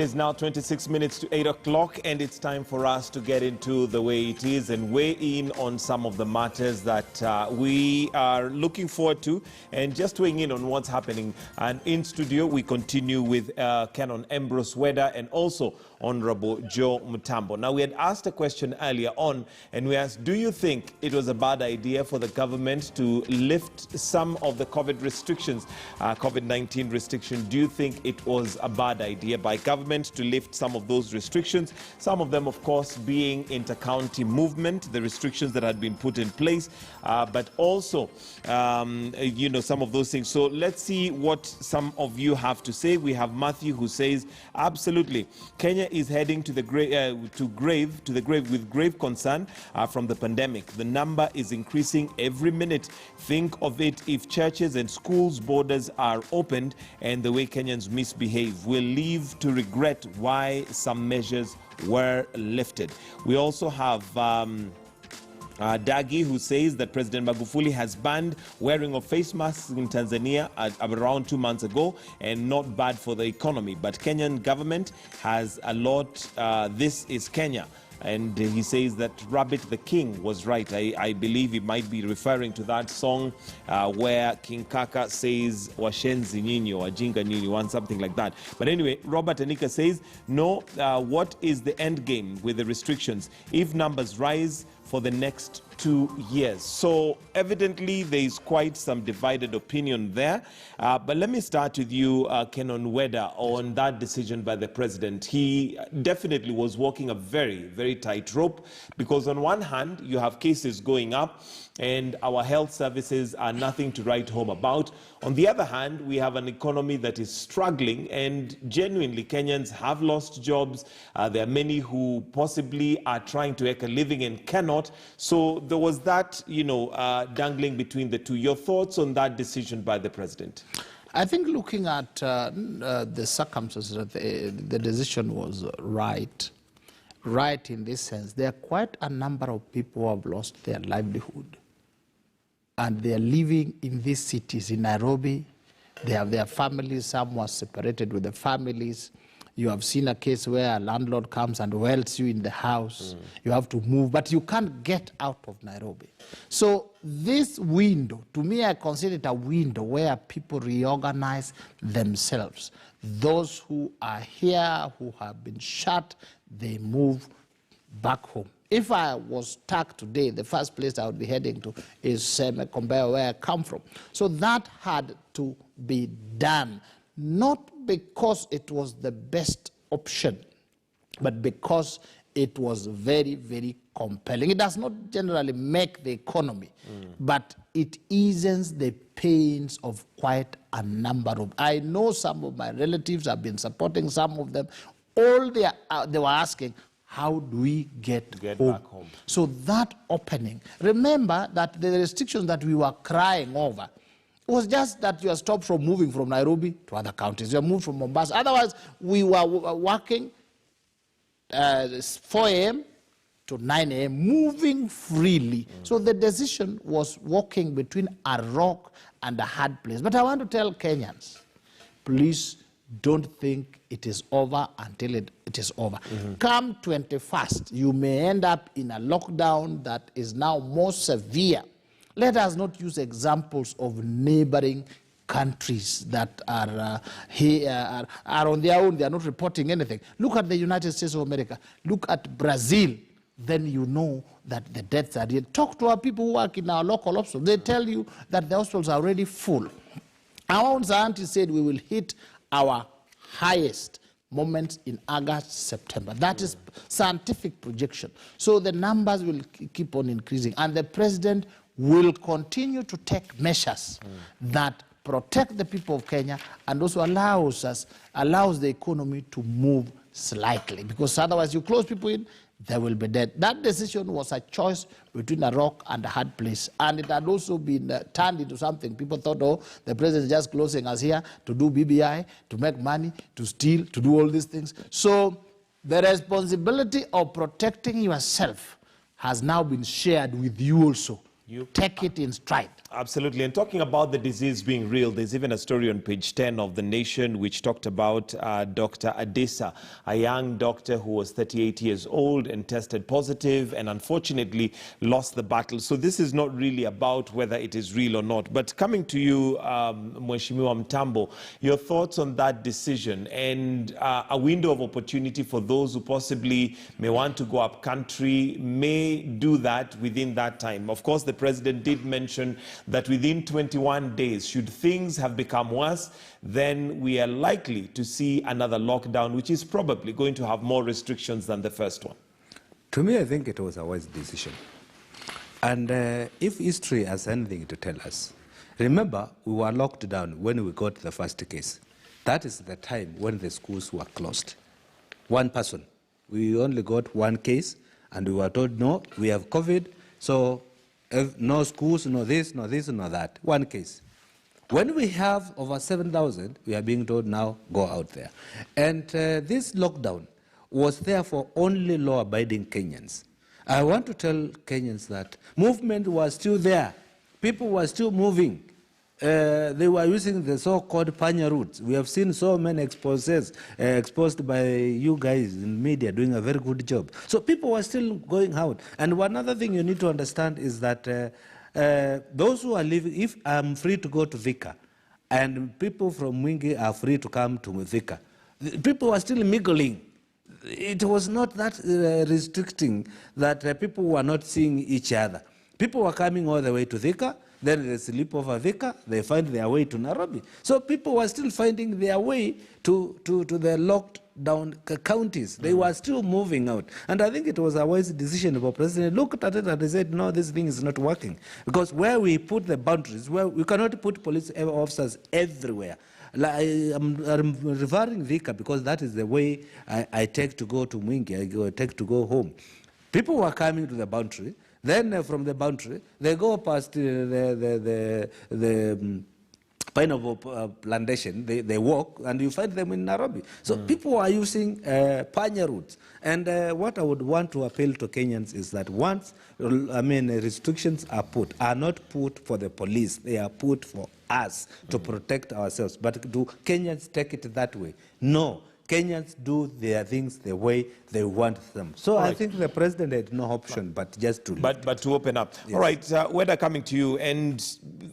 It's now 26 minutes to 8 o'clock, and it's time for us to get into the way it is and weigh in on some of the matters that we are looking forward to, and just weighing in on what's happening. And in studio, we continue with Canon Ambrose Weda and also Honorable Joe Mutambo. Now, we had asked a question earlier on, and we asked, do you think it was a bad idea for the government to lift some of the COVID restrictions, COVID-19 restrictions? Do you think it was a bad idea by government to lift some of those restrictions? Some of them, of course, being inter-county movement, the restrictions that had been put in place, but also, some of those things. So let's see what some of you have to say. We have Matthew, who says, absolutely, Kenya is heading to the grave with grave concern from the pandemic. The number is increasing every minute. Think of it if churches and schools borders are opened and the way Kenyans misbehave. We'll live to regret why some measures were lifted. We also have Dagi, who says that President Magufuli has banned wearing of face masks in Tanzania around 2 months ago, and not bad for the economy. But Kenyan government has a lot. This is Kenya. And he says that Rabbit the King was right. I believe he might be referring to that song where King Kaka says, Washenzi nyinyi, wajinga nyinyi, something like that. But anyway, Robert Anika says, no, what is the end game with the restrictions if numbers rise for the next 2 years? So evidently there is quite some divided opinion there. But let me start with you, Canon Weda, on that decision by the president. He definitely was walking a very, very tight rope, because on one hand, you have cases going up and our health services are nothing to write home about. On the other hand, we have an economy that is struggling, and genuinely Kenyans have lost jobs. There are many who possibly are trying to make a living and cannot. So there was that, dangling between the two. Your thoughts on that decision by the president? I think looking at the circumstances, the decision was right. Right in this sense, there are quite a number of people who have lost their livelihood. And they are living in these cities. In Nairobi, they have their families. Some were separated with the families. You have seen a case where a landlord comes and welds you in the house. You have to move, but you can't get out of Nairobi. So this window, to me, I consider it a window where people reorganize themselves. Those who are here, who have been shut, they move back home. If I was stuck today, the first place I would be heading to is Semekombea, where I come from. So that had to be done, not because it was the best option, but because it was very, very compelling. It does not generally make the economy, but it eases the pains of quite a number of. I know some of my relatives have been supporting some of them. All they were asking, how do we get home? Back home? So that opening, remember that the restrictions that we were crying over, it was just that you are stopped from moving from Nairobi to other counties. You are moved from Mombasa. Otherwise, we were working 4 a.m. to 9 a.m., moving freely. So the decision was walking between a rock and a hard place. But I want to tell Kenyans, please don't think it is over until it is over. Come 21st, you may end up in a lockdown that is now more severe. Let us not use examples of neighboring countries that are here, are on their own. They are not reporting anything. Look at the United States of America. Look at Brazil. Then you know that the deaths are real. Talk to our people who work in our local hospitals. They tell you that the hospitals are already full. Our own scientists said we will hit our highest moments in August, September. That is scientific projection. So the numbers will keep on increasing, and the president will continue to take measures that protect the people of Kenya and also allows the economy to move slightly, because otherwise you close people in, they will be dead. That decision was a choice between a rock and a hard place, and it had also been turned into something. People thought, oh, the president is just closing us here to do BBI, to make money, to steal, to do all these things. So the responsibility of protecting yourself has now been shared with you also. take it in stride. Absolutely. And talking about the disease being real, there's even a story on page 10 of The Nation which talked about Dr. Adesa, a young doctor who was 38 years old and tested positive and unfortunately lost the battle. So this is not really about whether it is real or not. But coming to you, Mheshimiwa Mtambo, your thoughts on that decision and a window of opportunity for those who possibly may want to go up country, may do that within that time. Of course, the president did mention that within 21 days, should things have become worse, then we are likely to see another lockdown, which is probably going to have more restrictions than the first one. To me, I think it was a wise decision. And if history has anything to tell us, remember, we were locked down when we got the first case. That is the time when the schools were closed. One person. We only got one case, and we were told, no, we have COVID, so no schools, no this, no this, no that. One case. When we have over 7,000, we are being told now go out there. And this lockdown was there for only law-abiding Kenyans. I want to tell Kenyans that movement was still there. People were still moving. They were using the so-called panya routes. We have seen so many exposes exposed by you guys in media doing a very good job. So people were still going out. And one other thing you need to understand is that those who are living, if I'm free to go to Thika, and people from Mwingi are free to come to Thika, people were still mingling. It was not that restricting that people were not seeing each other. People were coming all the way to Thika, then they sleep over Thika, they find their way to Nairobi. So people were still finding their way to the locked down counties. They were still moving out. And I think it was a wise decision. The president looked at it and he said, no, this thing is not working. Because where we put the boundaries, where we cannot put police officers everywhere. I'm referring Thika because that is the way I take to go to Mwingi, I take to go home. People were coming to the boundary. Then from the boundary, they go past the pineapple plantation, they walk, and you find them in Nairobi. So people are using panya routes. And what I would want to appeal to Kenyans is that once, restrictions are not put for the police, they are put for us to protect ourselves. But do Kenyans take it that way? No. Kenyans do their things the way they want them. So I think the president had no option but just to... But to open up. Yes. All right, Weda, coming to you. And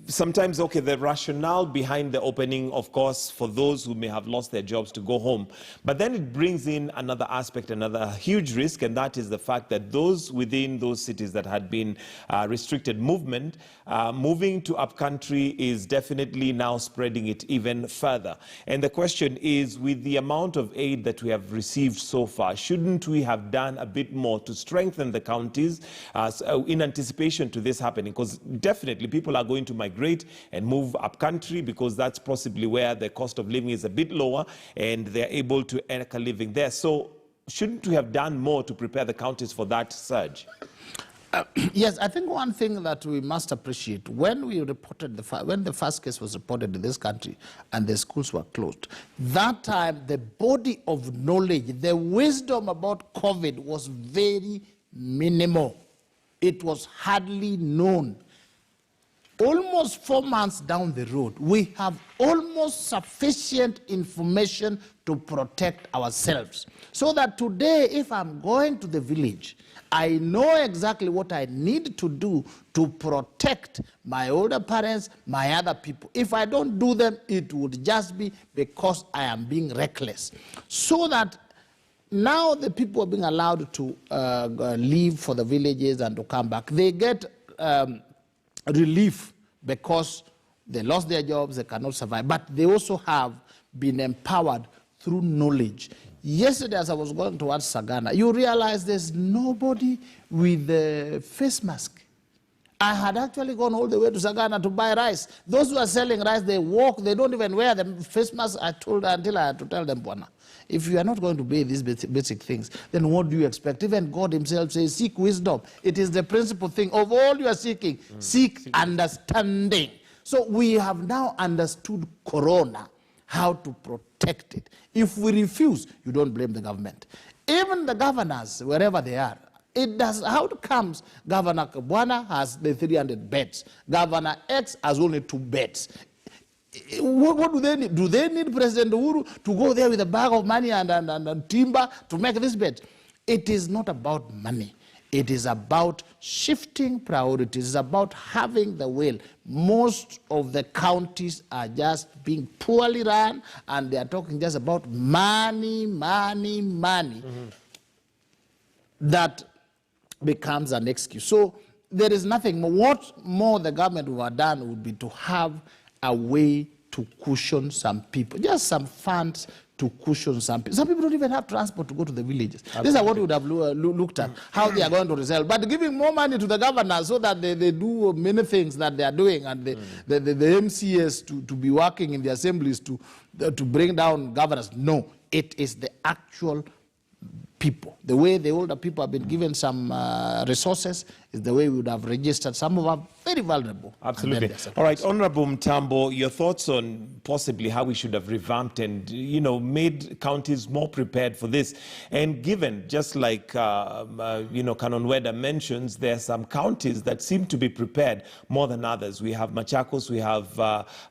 sometimes, okay, the rationale behind the opening, of course, for those who may have lost their jobs to go home. But then it brings in another aspect, another huge risk, and that is the fact that those within those cities that had been restricted movement, moving to upcountry is definitely now spreading it even further. And the question is, with the amount of aid that we have received so far, shouldn't we have done a bit more to strengthen the counties in anticipation to this happening? Because definitely people are going to migrate and move up country because that's possibly where the cost of living is a bit lower and they're able to earn a living there. So shouldn't we have done more to prepare the counties for that surge? Yes, I think one thing that we must appreciate, when we reported when the first case was reported in this country and the schools were closed, that time the body of knowledge, the wisdom about COVID was very minimal. It was hardly known. Almost 4 months down the road, we have almost sufficient information to protect ourselves. So that today, if I'm going to the village, I know exactly what I need to do to protect my older parents, my other people. If I don't do them, it would just be because I am being reckless. So that now the people are being allowed to leave for the villages and to come back. They get relief because they lost their jobs, they cannot survive. But they also have been empowered through knowledge. Yesterday, as I was going towards Sagana, you realize there's nobody with a face mask. I had actually gone all the way to Sagana to buy rice. Those who are selling rice, they walk, they don't even wear the face mask. I told her until I had to tell them, Bwana, if you are not going to pay these basic things, then what do you expect? Even God himself says, seek wisdom. It is the principal thing of all you are seeking. Seek understanding. So we have now understood Corona, how to protect it. If we refuse, you don't blame the government. Even the governors, wherever they are, It does. How it comes? Governor Kabwana has the 300 beds. Governor X has only 2 beds. What do they need? Do they need President Uhuru to go there with a bag of money and timber to make this bed? It is not about money. It is about shifting priorities. It's about having the will. Most of the counties are just being poorly run, and they are talking just about money, money, money. That becomes an excuse. So there is nothing more. What more the government would have done would be to have a way to cushion some people, just some funds to cushion some people. Some people don't even have transport to go to the villages. These are what we would have looked at, how they are going to resolve. But giving more money to the governors so that they do many things that they are doing, and the MCAs to be working in the assemblies to bring down governors. No, it is the actual people. The way the older people have been given some resources is the way we would have registered. Some of them are very vulnerable. Absolutely. All right, Honorable Mtambo, your thoughts on possibly how we should have revamped and, made counties more prepared for this. And given, just like, Canon Weda mentions, there are some counties that seem to be prepared more than others. We have Machakos, we have,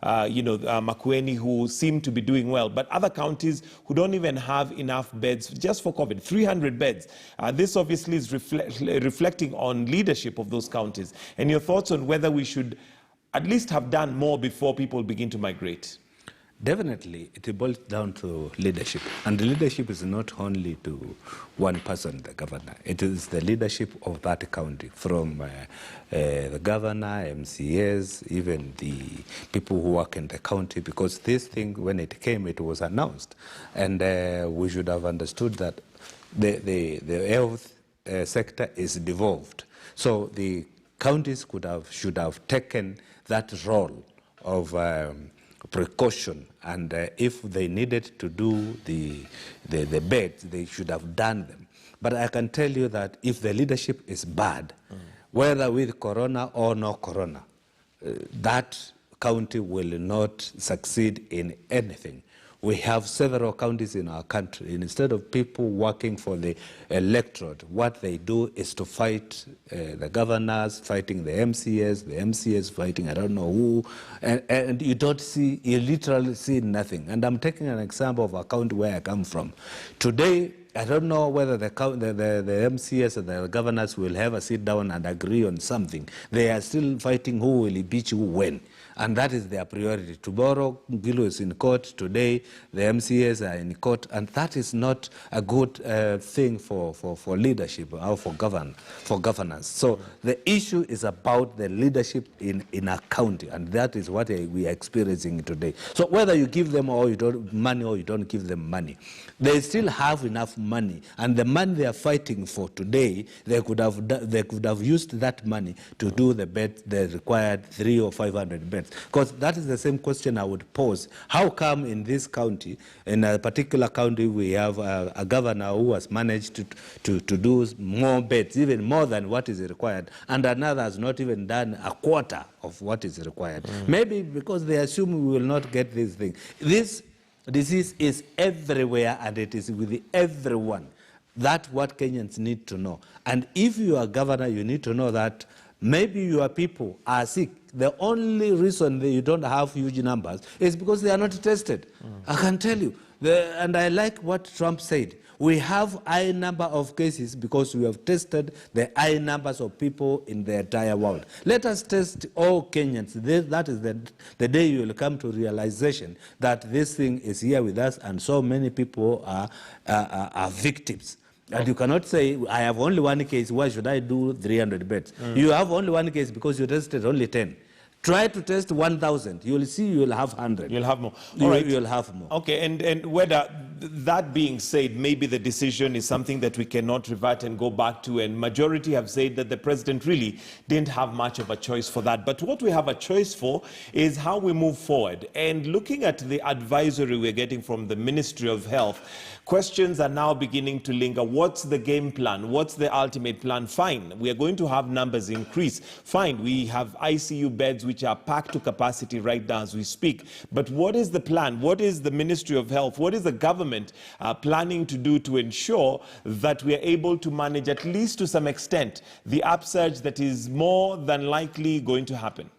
Makueni, who seem to be doing well, but other counties who don't even have enough beds just for COVID, 300 beds. This obviously is reflecting on leadership of those counties. And your thoughts on whether we should at least have done more before people begin to migrate? Definitely, it boils down to leadership. And the leadership is not only to one person, the governor. It is the leadership of that county, from the governor, MCAs, even the people who work in the county, because this thing, when it came, it was announced. And we should have understood that the health sector is devolved. So the counties should have taken that role of precaution, and if they needed to do the beds, they should have done them. But I can tell you that if the leadership is bad, whether with corona or no corona, that county will not succeed in anything. We have several counties in our country, and instead of people working for the electorate, what they do is to fight the governors, fighting the MCAs fighting I don't know who, and you literally see nothing. And I'm taking an example of a county where I come from. Today, I don't know whether the MCAs and the governors will have a sit down and agree on something. They are still fighting who will impeach who when. And that is their priority. Tomorrow, Gilo is in court. Today, the MCAs are in court. And that is not a good thing for leadership or for governance. So the issue is about the leadership in a county. And that is what we are experiencing today. So whether you give them money or you don't give them money, they still have enough money. And the money they are fighting for today, they could have used that money to do the required 300 or 500 beds. Because that is the same question I would pose. How come in this county, in a particular county, we have a governor who has managed to do more beds, even more than what is required, and another has not even done a quarter of what is required? Maybe because they assume we will not get this thing. This disease is everywhere, and it is with everyone. That's what Kenyans need to know. And if you are governor, you need to know that maybe your people are sick. The only reason that you don't have huge numbers is because they are not tested. I can tell you. And I like what Trump said. We have high number of cases because we have tested the high numbers of people in the entire world. Let us test all Kenyans. That is the day you will come to realization that this thing is here with us, and so many people are victims. And you cannot say, I have only one case, why should I do 300 beds? You have only one case because you tested only 10. Try to test 1,000. You will see you will have 100. You'll have more. All right. You'll have more. Okay, and whether that being said, maybe the decision is something that we cannot revert and go back to, and majority have said that the president really didn't have much of a choice for that. But what we have a choice for is how we move forward. And looking at the advisory we're getting from the Ministry of Health, questions are now beginning to linger. What's the game plan? What's the ultimate plan? Fine, we are going to have numbers increase. Fine, we have ICU beds which which are packed to capacity right now as we speak. But what is the plan? What is the Ministry of Health? What is the government planning to do to ensure that we are able to manage, at least to some extent, the upsurge that is more than likely going to happen?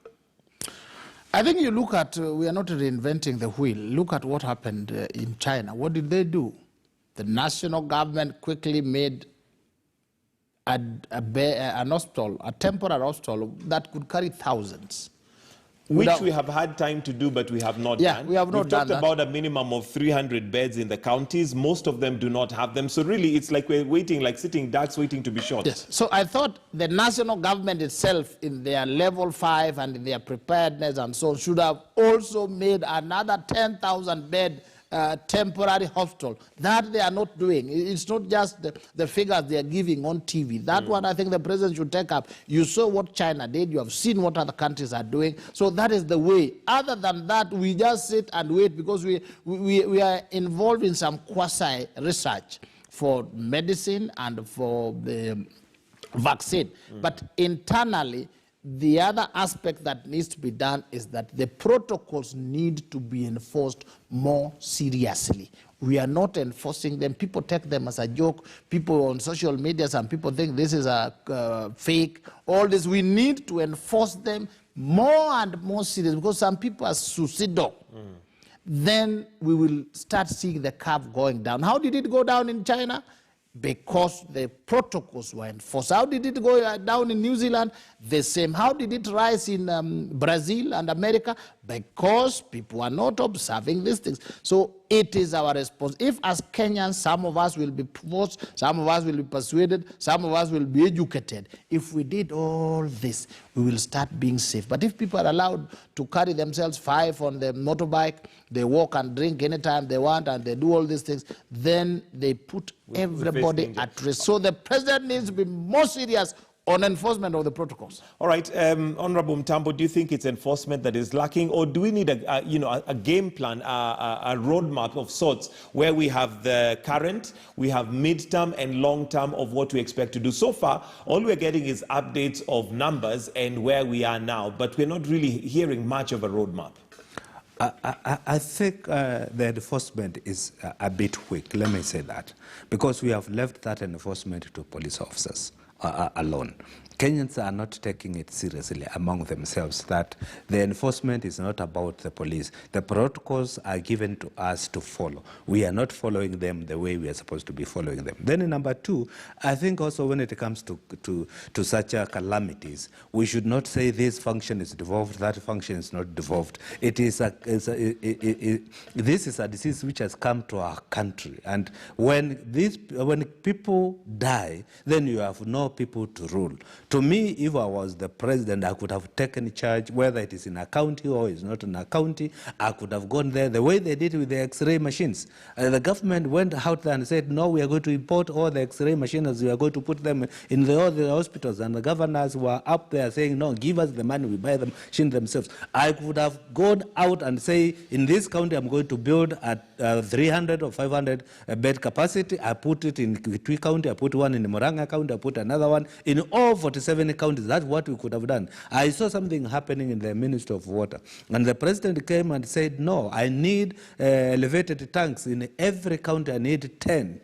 I think you look at, we are not reinventing the wheel. Look at what happened in China. What did they do? The national government quickly made an hospital, a temporary hospital that could carry thousands. Which we have had time to do, but we have not done. We have not done that. We've talked about a minimum of 300 beds in the counties. Most of them do not have them. So really, it's like we're waiting, like sitting ducks waiting to be shot. Yes. So I thought the national government itself, in their level 5 and in their preparedness and so on, should have also made another 10,000 bed temporary hospital. That they are not doing. It's not just the figures they are giving on TV. That one I think the president should take up. You saw what China did. You have seen what other countries are doing. So that is the way. Other than that, we just sit and wait because we are involved in some quasi-research for medicine and for the vaccine. But internally, the other aspect that needs to be done is that the protocols need to be enforced more seriously. We are not enforcing them. People take them as a joke. People on social media, some people think this is a fake. All this, we need to enforce them more and more serious because some people are suicidal. Then we will start seeing the curve going down. How did it go down in China? Because the protocols were enforced. How did it go down in New Zealand? The same. How did it rise in Brazil and America? Because people are not observing these things. So it is our response. If as Kenyans, some of us will be forced, some of us will be persuaded, some of us will be educated. If we did all this, we will start being safe. But if people are allowed to carry themselves 5 on the motorbike, they walk and drink anytime they want, and they do all these things, then they put everybody at risk. So the president needs to be more serious on enforcement of the protocols. All right, Honorable Mtambo, do you think it's enforcement that is lacking, or do we need a game plan, a roadmap of sorts, where we have the current, we have mid-term and long-term of what we expect to do? So far, all we're getting is updates of numbers and where we are now, but we're not really hearing much of a roadmap. I think the enforcement is a bit weak, let me say that, because we have left that enforcement to police officers alone. Kenyans are not taking it seriously among themselves, that the enforcement is not about the police. The protocols are given to us to follow. We are not following them the way we are supposed to be following them. Then in number 2, I think also when it comes to such calamities, we should not say this function is devolved, that function is not devolved. This is a disease which has come to our country. And when people die, then you have no people to rule. To me, if I was the president, I could have taken charge, whether it is in a county or it's not in a county. I could have gone there the way they did with the X-ray machines. The government went out there and said, no, we are going to import all the X-ray machines. We are going to put them in all the hospitals. And the governors were up there saying, no, give us the money, we buy the machines themselves. I could have gone out and say, in this county, I'm going to build a 300 or 500 bed capacity. I put it in Kitui County, I put one in Murang'a County, I put another one in all 47 counties. That's what we could have done. I saw something happening in the Ministry of Water, and the president came and said, no, I need elevated tanks in every county. I need 10,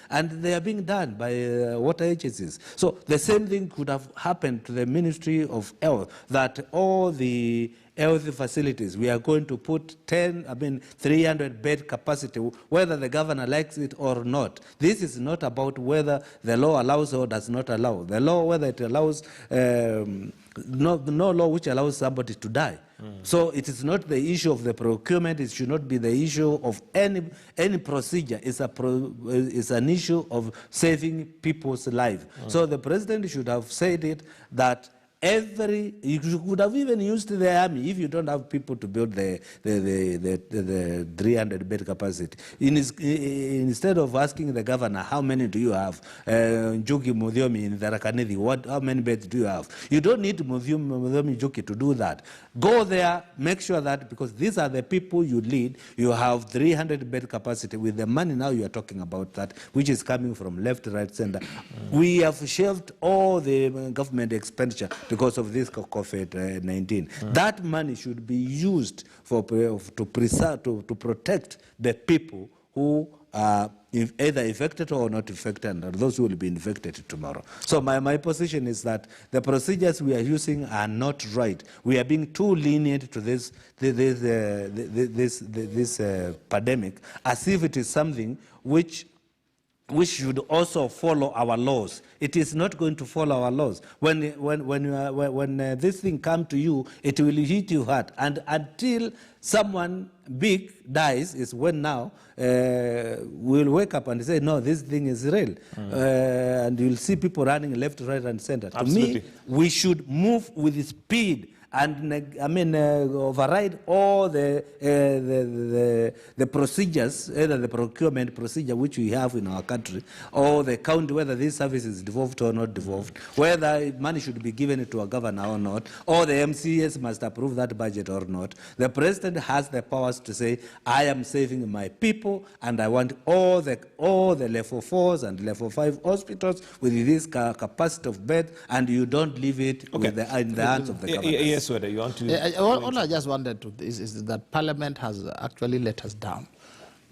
and they are being done by water agencies. So the same thing could have happened to the Ministry of Health, that all the health facilities, we are going to put 300 bed capacity, whether the governor likes it or not. This is not about whether the law allows or does not allow. The law, whether it allows, no law which allows somebody to die. So it is not the issue of the procurement. It should not be the issue of any procedure. It's an issue of saving people's lives. So the president should have said it, that you could have even used the army if you don't have people to build the 300 bed capacity. Instead of asking the governor, how many do you have? Njuki Muthiomi in Tharaka-Nithi, how many beds do you have? You don't need Muthiomi Njuki to do that. Go there, make sure that, because these are the people you lead, you have 300 bed capacity. With the money now you are talking about that, which is coming from left, right, center. We have shelved all the government expenditure because of this COVID-19. That money should be used to protect the people who are either infected or not infected, and those who will be infected tomorrow. So my position is that the procedures we are using are not right. We are being too lenient to this pandemic, as if it is something which should also follow our laws. It is not going to follow our laws. When this thing comes to you, it will hit you hard. And until someone big dies is when now we'll wake up and say, no, this thing is real. And you'll see people running left, right, and center. Absolutely. To me, we should move with speed and override all the procedures, either the procurement procedure which we have in our country, or the county, whether this service is devolved or not devolved, whether money should be given to a governor or not, or the MCS must approve that budget or not. The president has the powers to say, I am saving my people, and I want all the level 4s and level 5 hospitals with this capacity of bed, and you don't leave it in the hands of the government. Yes, whether you want to. All I just wanted to is that Parliament has actually let us down.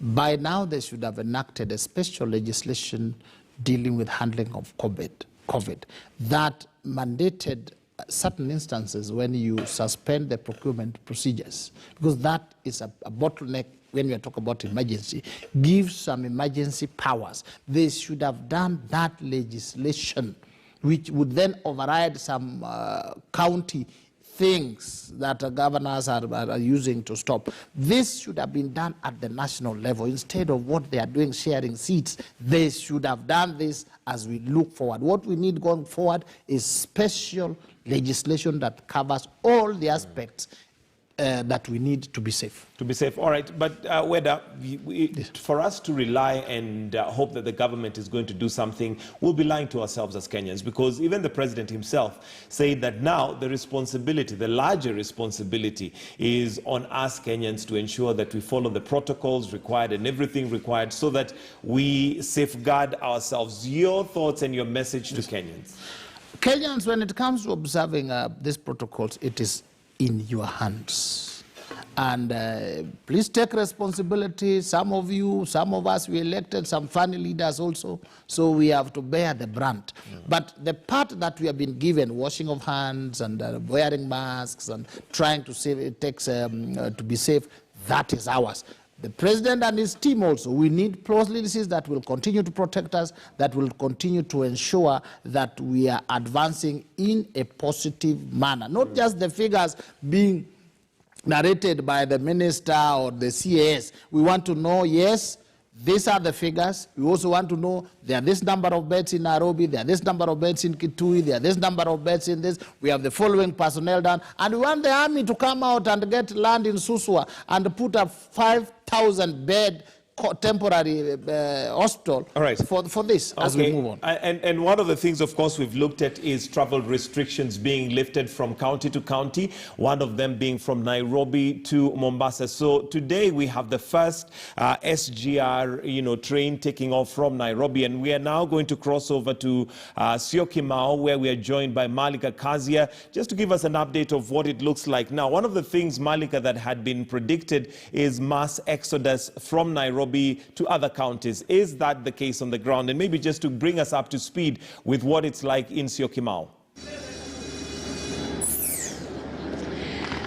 By now, they should have enacted a special legislation dealing with handling of COVID that mandated certain instances when you suspend the procurement procedures, because that is a bottleneck when we are talking about emergency. Give some emergency powers. They should have done that legislation, which would then override some county things that governors are using to stop. This should have been done at the national level instead of what they are doing, sharing seats. They should have done this as we look forward. What we need going forward is special legislation that covers all the aspects that we need to be safe. To be safe, all right. But Weda, for us to rely and hope that the government is going to do something, we'll be lying to ourselves as Kenyans, because even the president himself said that now the responsibility, the larger responsibility, is on us Kenyans to ensure that we follow the protocols required and everything required so that we safeguard ourselves. Your thoughts and your message to Kenyans? Kenyans, when it comes to observing these protocols, it is in your hands. And please take responsibility. Some of you, some of us, we elected some funny leaders also, so we have to bear the brunt. But the part that we have been given, washing of hands and wearing masks and trying to save, it takes to be safe, that is ours. The president and his team also, we need policies that will continue to protect us, that will continue to ensure that we are advancing in a positive manner. Not just the figures being narrated by the minister or the CAS. We want to know, yes, these are the figures. We also want to know there are this number of beds in Nairobi, there are this number of beds in Kitui, there are this number of beds in this. We have the following personnel down. And we want the army to come out and get land in Suswa and put a 5,000-bed temporary hospital for this as we move on. And one of the things, of course, we've looked at is travel restrictions being lifted from county to county, one of them being from Nairobi to Mombasa. So today we have the first SGR train taking off from Nairobi, and we are now going to cross over to Syokimau, where we are joined by Malika Kazia, just to give us an update of what it looks like now. One of the things, Malika, that had been predicted is mass exodus from Nairobi to other counties. Is that the case on the ground? And maybe just to bring us up to speed with what it's like in Syokimau.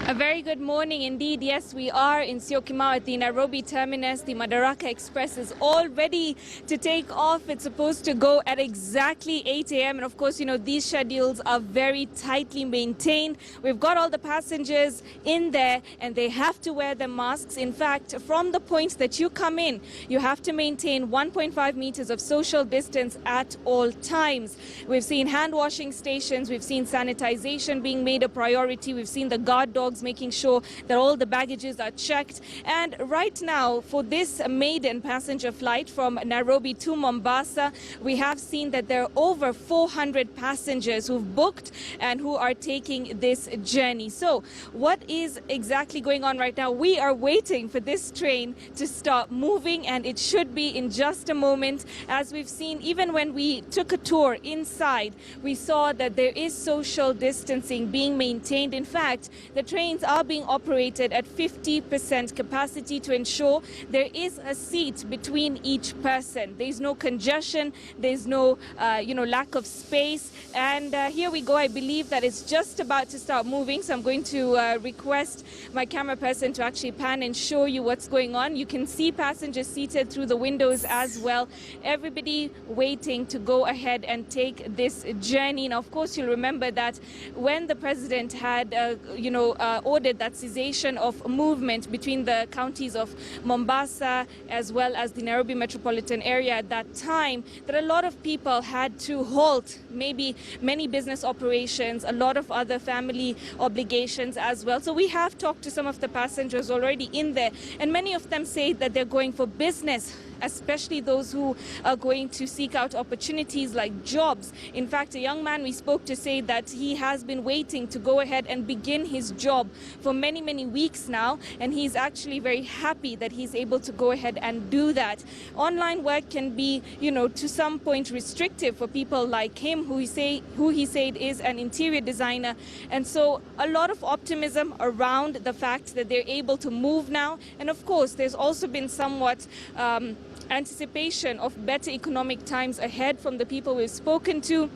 A very good morning indeed. Yes, we are in Syokimau at the Nairobi terminus. The Madaraka Express is all ready to take off. It's supposed to go at exactly 8 a.m. And of course, these schedules are very tightly maintained. We've got all the passengers in there and they have to wear the masks. In fact, from the point that you come in, you have to maintain 1.5 meters of social distance at all times. We've seen hand washing stations. We've seen sanitization being made a priority. We've seen the guard dogs bags, making sure that all the baggages are checked. And right now, for this maiden passenger flight from Nairobi to Mombasa, we have seen that there are over 400 passengers who've booked and who are taking this journey. So what is exactly going on right now? We are waiting for this train to start moving, and it should be in just a moment. As we've seen, even when we took a tour inside, we saw that there is social distancing being maintained. In fact, the trains are being operated at 50% capacity to ensure there is a seat between each person. There's no congestion, there's no lack of space. And here we go. I believe that it's just about to start moving, so I'm going to request my camera person to actually pan and show you what's going on. You can see passengers seated through the windows as well. Everybody waiting to go ahead and take this journey. Now, of course, you'll remember that when the president had ordered that cessation of movement between the counties of Mombasa as well as the Nairobi metropolitan area at that time, that a lot of people had to halt maybe many business operations, a lot of other family obligations as well. So we have talked to some of the passengers already in there, and many of them say that they're going for business, especially those who are going to seek out opportunities like jobs. In fact, a young man we spoke to said that he has been waiting to go ahead and begin his job for many, many weeks now, and he's actually very happy that he's able to go ahead and do that. Online work can be, to some point restrictive for people like him, who he said is an interior designer. And so a lot of optimism around the fact that they're able to move now. And of course, there's also been somewhat anticipation of better economic times ahead from the people we've spoken to.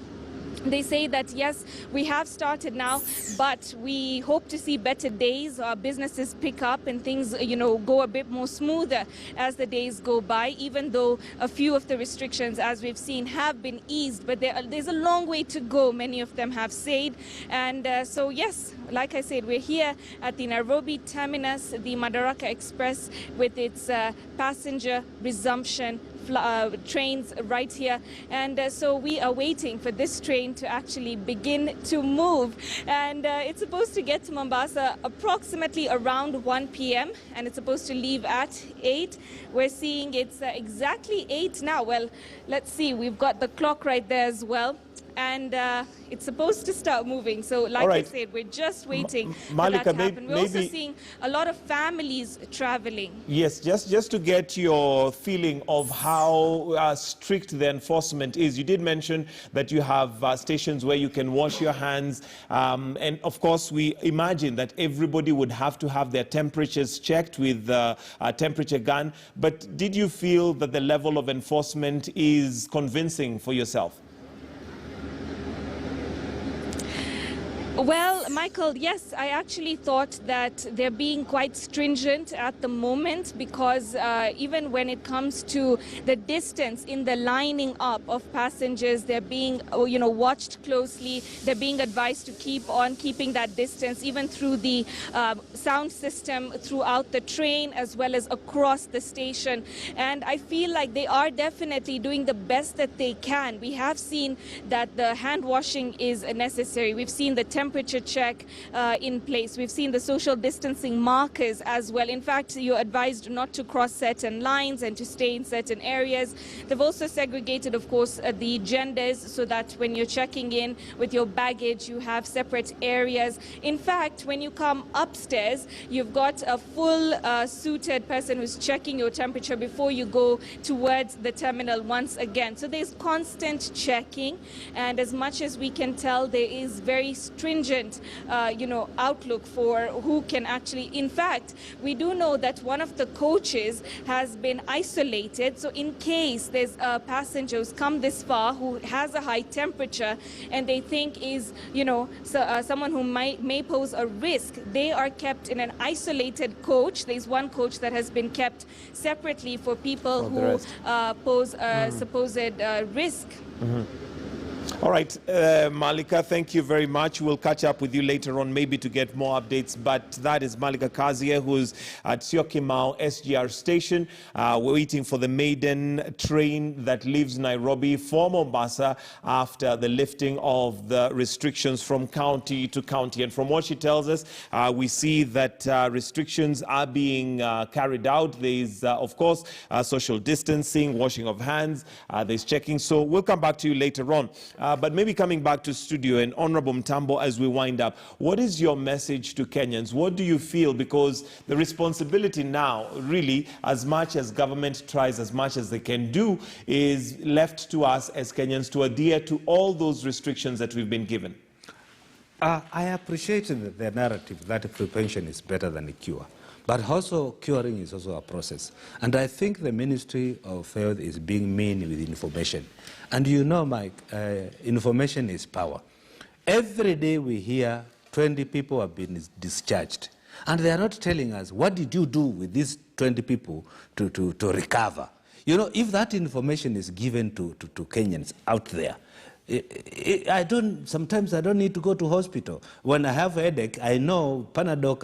They say that, yes, we have started now, but we hope to see better days. Our businesses pick up and things, go a bit more smoother as the days go by, even though a few of the restrictions, as we've seen, have been eased. But there's a long way to go, many of them have said. And so, yes, like I said, we're here at the Nairobi terminus, the Madaraka Express, with its passenger resumption trains right here. And so we are waiting for this train to actually begin to move. And it's supposed to get to Mombasa approximately around 1 p.m. and it's supposed to leave at 8. We're seeing it's exactly 8 now. Well, let's see. We've got the clock right there as well. And it's supposed to start moving. So like I said, we're just waiting for that to happen. We're also seeing a lot of families traveling. Yes, just to get your feeling of how strict the enforcement is. You did mention that you have stations where you can wash your hands. And of course, we imagine that everybody would have to have their temperatures checked with a temperature gun. But did you feel that the level of enforcement is convincing for yourself? Well, Michael, yes, I actually thought that they're being quite stringent at the moment because even when it comes to the distance in the lining up of passengers, they're being, watched closely. They're being advised to keep on keeping that distance, even through the sound system throughout the train as well as across the station. And I feel like they are definitely doing the best that they can. We have seen that the hand washing is necessary. We've seen the temperature check in place. We've seen the social distancing markers as well. In fact, you're advised not to cross certain lines and to stay in certain areas. They've also segregated, of course, the genders so that when you're checking in with your baggage, you have separate areas. In fact, when you come upstairs, you've got a full suited person who's checking your temperature before you go towards the terminal once again. So there's constant checking, and as much as we can tell, there is very stringent outlook for who can actually. In fact, we do know that one of the coaches has been isolated. So in case there's a passenger who's come this far who has a high temperature and they think is, someone who may pose a risk, they are kept in an isolated coach. There's one coach that has been kept separately for people who pose a supposed risk. Mm-hmm. All right, Malika, thank you very much. We'll catch up with you later on, maybe to get more updates. But that is Malika Kazia, who's at Syokimau SGR station. We're waiting for the maiden train that leaves Nairobi for Mombasa after the lifting of the restrictions from county to county. And from what she tells us, we see that restrictions are being carried out. There's, of course, social distancing, washing of hands, there's checking. So we'll come back to you later on. But maybe coming back to studio, and Honorable Mtambo, as we wind up, what is your message to Kenyans? What do you feel? Because the responsibility now, really, as much as government tries, as much as they can do, is left to us as Kenyans to adhere to all those restrictions that we've been given. I appreciate the narrative that prevention is better than a cure. But also, curing is also a process. And I think the Ministry of Health is being mean with information. And you know, Mike, information is power. Every day we hear 20 people have been discharged. And they are not telling us, what did you do with these 20 people to recover? You know, if that information is given to Kenyans out there, sometimes I don't need to go to hospital. When I have a headache, I know Panadol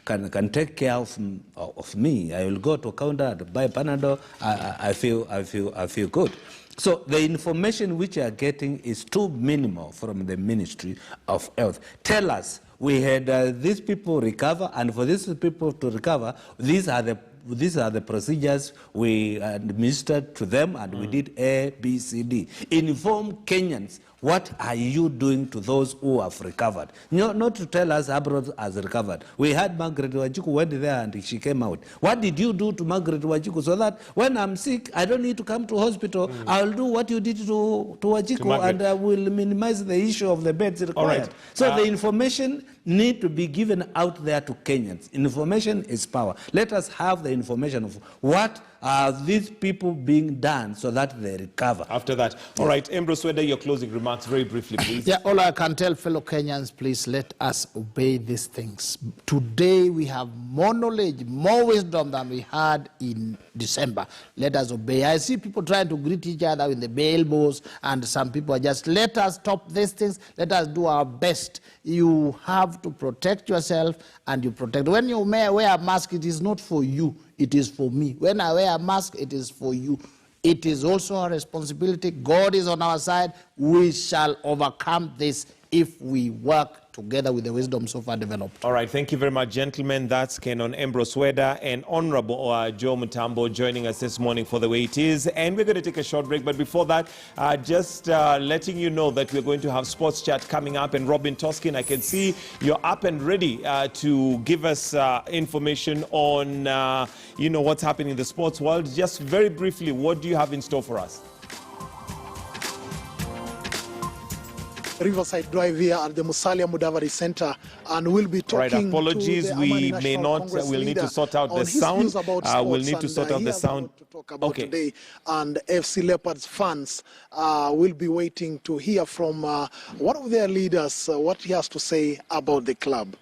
can take care of me. I will go to a counter and buy Panadol. I feel good. So the information which you are getting is too minimal from the Ministry of Health. Tell us, we had these people recover, and for these people to recover, these are the procedures we administered to them, and we did A, B, C, D. Inform Kenyans, what are you doing to those who have recovered? Not to tell us abroad has recovered. We had Margaret Wajiku went there and she came out. What did you do to Margaret Wajiku so that when I'm sick, I don't need to come to hospital? I'll do what you did to Wajiku, and I will minimize the issue of the beds required. All right. So the information need to be given out there to Kenyans. Information is power. Let us have the information of what are these people being done so that they recover. After that. All right, Ambrose Weda, your closing remarks very briefly, please. Yeah, all I can tell fellow Kenyans, please let us obey these things. Today we have more knowledge, more wisdom than we had in December. Let us obey. I see people trying to greet each other with the elbows, and some people are just, let us stop these things. Let us do our best. You have to protect yourself, and you protect. When you wear a mask, it is not for you. It is for me. When I wear a mask, it is for you. It is also our responsibility. God is on our side. We shall overcome this if we work together with the wisdom so far developed. All right, thank you very much, gentlemen. That's Canon Ambrose Weda and Honorable Joe Mutambo joining us this morning for The Way It Is. And we're going to take a short break. But before that, just letting you know that we're going to have Sports Chat coming up. And Robin Toskin, I can see you're up and ready to give us information on, what's happening in the sports world. Just very briefly, what do you have in store for us? Riverside Drive here at the Musalia Mudavadi Center, and we'll be talking. Right, apologies, to the we Amani may National not. Congress We'll need to sort out the sound. We'll need to sort out the sound. To talk about today, and FC Leopards fans will be waiting to hear from one of their leaders what he has to say about the club.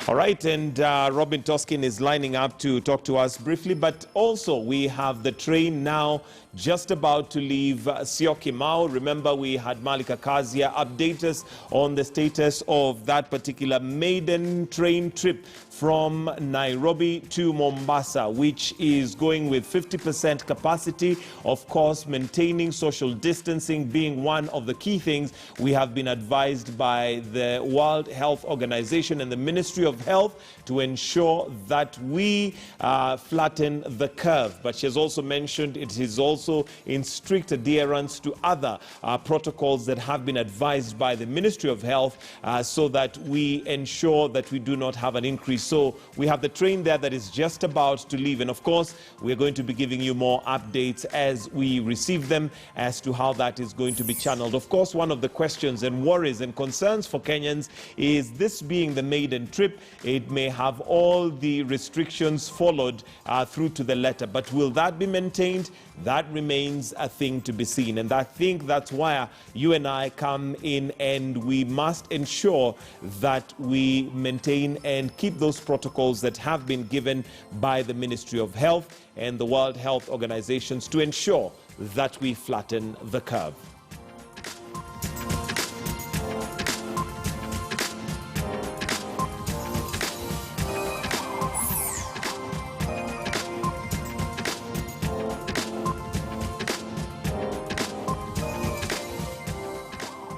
All right, and Robin Toskin is lining up to talk to us briefly, but also we have the train now just about to leave Syokimau. Remember, we had Malika Kazia update us on the status of that particular maiden train trip from Nairobi to Mombasa, which is going with 50% capacity. Of course, maintaining social distancing being one of the key things we have been advised by the World Health Organization and the Ministry of Health to ensure that we flatten the curve. But she has also mentioned it is also in strict adherence to other protocols that have been advised by the Ministry of Health so that we ensure that we do not have an increase. So we have the train there that is just about to leave. And of course, we're going to be giving you more updates as we receive them as to how that is going to be channeled. Of course, one of the questions and worries and concerns for Kenyans is this being the maiden trip, it may have all the restrictions followed through to the letter. But will that be maintained? That remains a thing to be seen. And I think that's why you and I come in, and we must ensure that we maintain and keep those protocols that have been given by the Ministry of Health and the World Health Organizations to ensure that we flatten the curve.